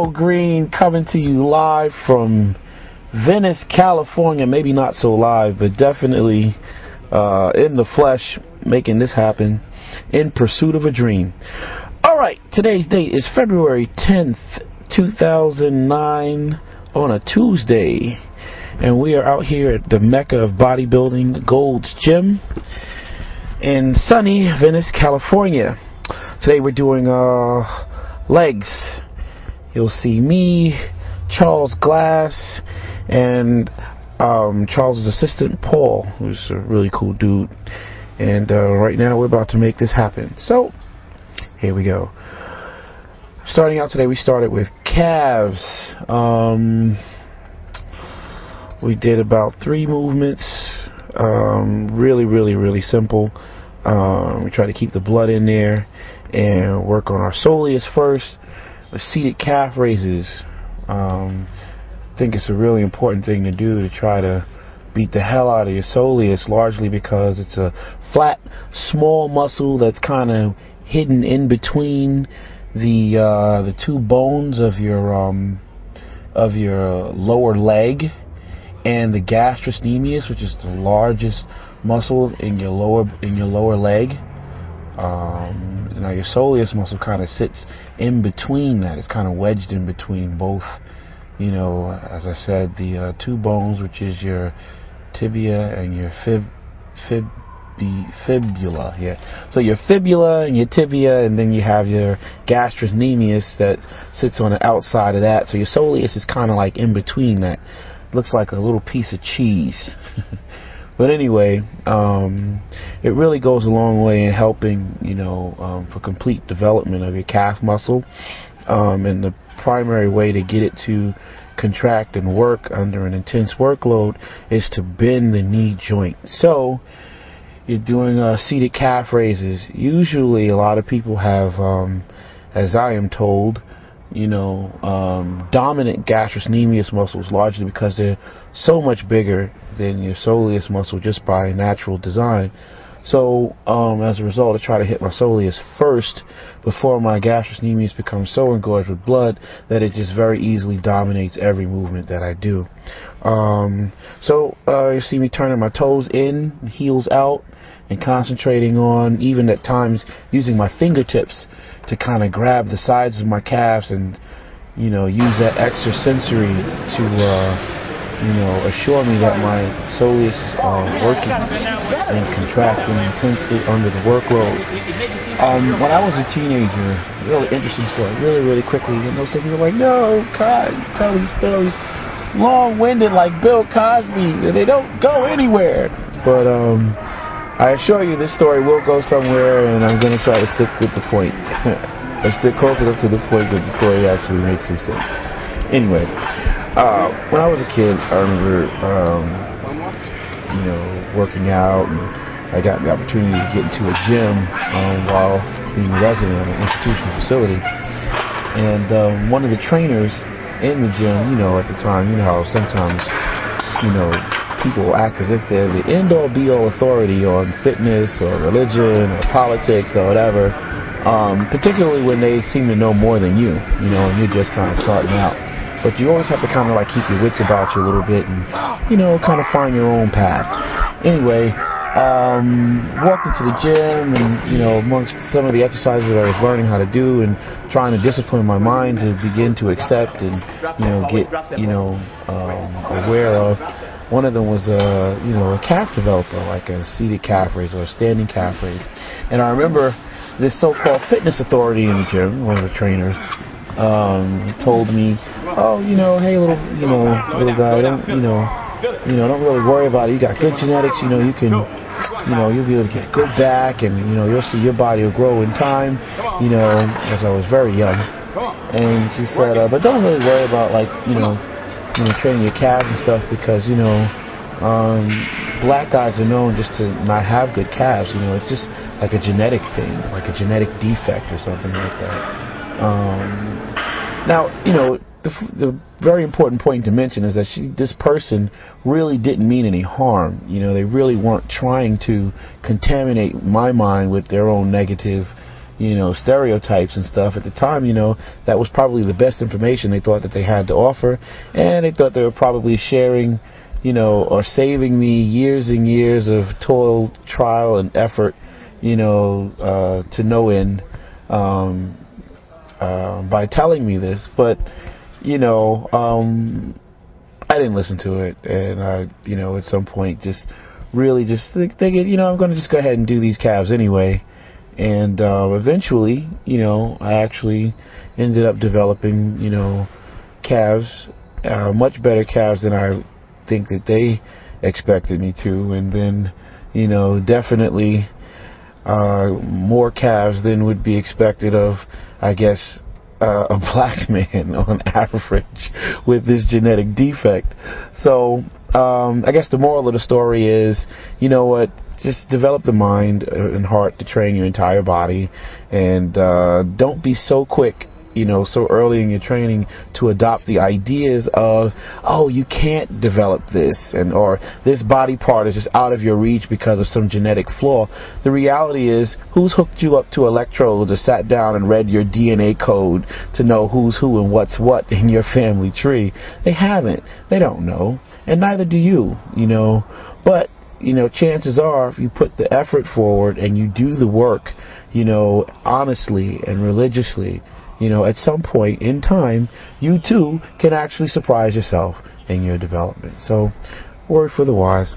Green coming to you live from Venice, California. Maybe not so live, but definitely in the flesh, making this happen in pursuit of a dream. Alright, today's date is February 10th, 2009 on a Tuesday. And we are out here at the Mecca of bodybuilding, Gold's Gym in sunny Venice, California. Today we're doing legs. You'll see me, Charles Glass, and Charles' assistant Paul, who's a really cool dude. And right now we're about to make this happen. So here we go. Starting out today, we started with calves. We did about 3 movements. Really simple. We try to keep the blood in there and work on our soleus first with seated calf raises. I think it's a really important thing to do, to try to beat the hell out of your soleus, largely because it's a flat, small muscle that's kind of hidden in between the 2 bones of your lower leg and the gastrocnemius, which is the largest muscle in your lower leg. Now your soleus muscle kind of sits in between that. It's kind of wedged in between both, as I said, the 2 bones, which is your tibia and your fibula. Yeah. So your fibula and your tibia, and then you have your gastrocnemius that sits on the outside of that. So your soleus is kind of like in between that. Looks like a little piece of cheese. But anyway, it really goes a long way in helping, for complete development of your calf muscle. And the primary way to get it to contract and work under an intense workload is to bend the knee joint. So you're doing seated calf raises. Usually a lot of people have, as I am told, dominant gastrocnemius muscles, largely because they're so much bigger than your soleus muscle just by natural design. So as a result, I try to hit my soleus first before my gastrocnemius becomes so engorged with blood that it just very easily dominates every movement that I do. So you see me turning my toes in, heels out, and concentrating on, even at times, using my fingertips to kind of grab the sides of my calves and, use that extrasensory to, assure me that my soleus are working and contracting intensely under the workload. When I was a teenager, really interesting story, really quickly, some people are like, no, God, tell these stories long-winded like Bill Cosby, and they don't go anywhere. But, I assure you this story will go somewhere, and I'm going to try to stick with the point. Or stick close enough to the point that the story actually makes some sense. Anyway, when I was a kid, I remember, working out, and I got the opportunity to get into a gym while being a resident at an institutional facility. And one of the trainers in the gym, at the time, how sometimes, people act as if they're the end-all be-all authority on fitness or religion or politics or whatever, particularly when they seem to know more than you, and you're just kind of starting out. But you always have to kind of like keep your wits about you a little bit and, kind of find your own path. Anyway, walked into the gym and, amongst some of the exercises that I was learning how to do and trying to discipline my mind to begin to accept and, get, aware of, one of them was a calf developer, like a seated calf raise or a standing calf raise. And I remember this so-called fitness authority in the gym, one of the trainers, told me, oh, hey, little guy, don't really worry about it. You got good genetics, you can, you'll be able to get good back, and you'll see your body will grow in time, as I was very young. And she said, but don't really worry about training your calves and stuff, because black guys are known just to not have good calves. It's just like a genetic thing, like a genetic defect or something like that. Now, the very important point to mention is that this person really didn't mean any harm. They really weren't trying to contaminate my mind with their own negative stereotypes and stuff. At the time, that was probably the best information they thought that they had to offer, and they thought they were probably sharing, or saving me years and years of toil, trial, and effort, to no end, by telling me this. But, I didn't listen to it, and I, at some point just really just thinking, I'm going to just go ahead and do these calves anyway. And eventually, I actually ended up developing, calves, much better calves than I think that they expected me to, and then, definitely more calves than would be expected of, I guess, a black man on average with this genetic defect. So I guess the moral of the story is, just develop the mind and heart to train your entire body, and don't be so quick, so early in your training to adopt the ideas of, oh, you can't develop this, or this body part is just out of your reach because of some genetic flaw. The reality is, who's hooked you up to electrodes or sat down and read your DNA code to know who's who and what's what in your family tree? They haven't. They don't know, and neither do you, But chances are, if you put the effort forward and you do the work, honestly and religiously, at some point in time, you too can actually surprise yourself in your development. So, word for the wise.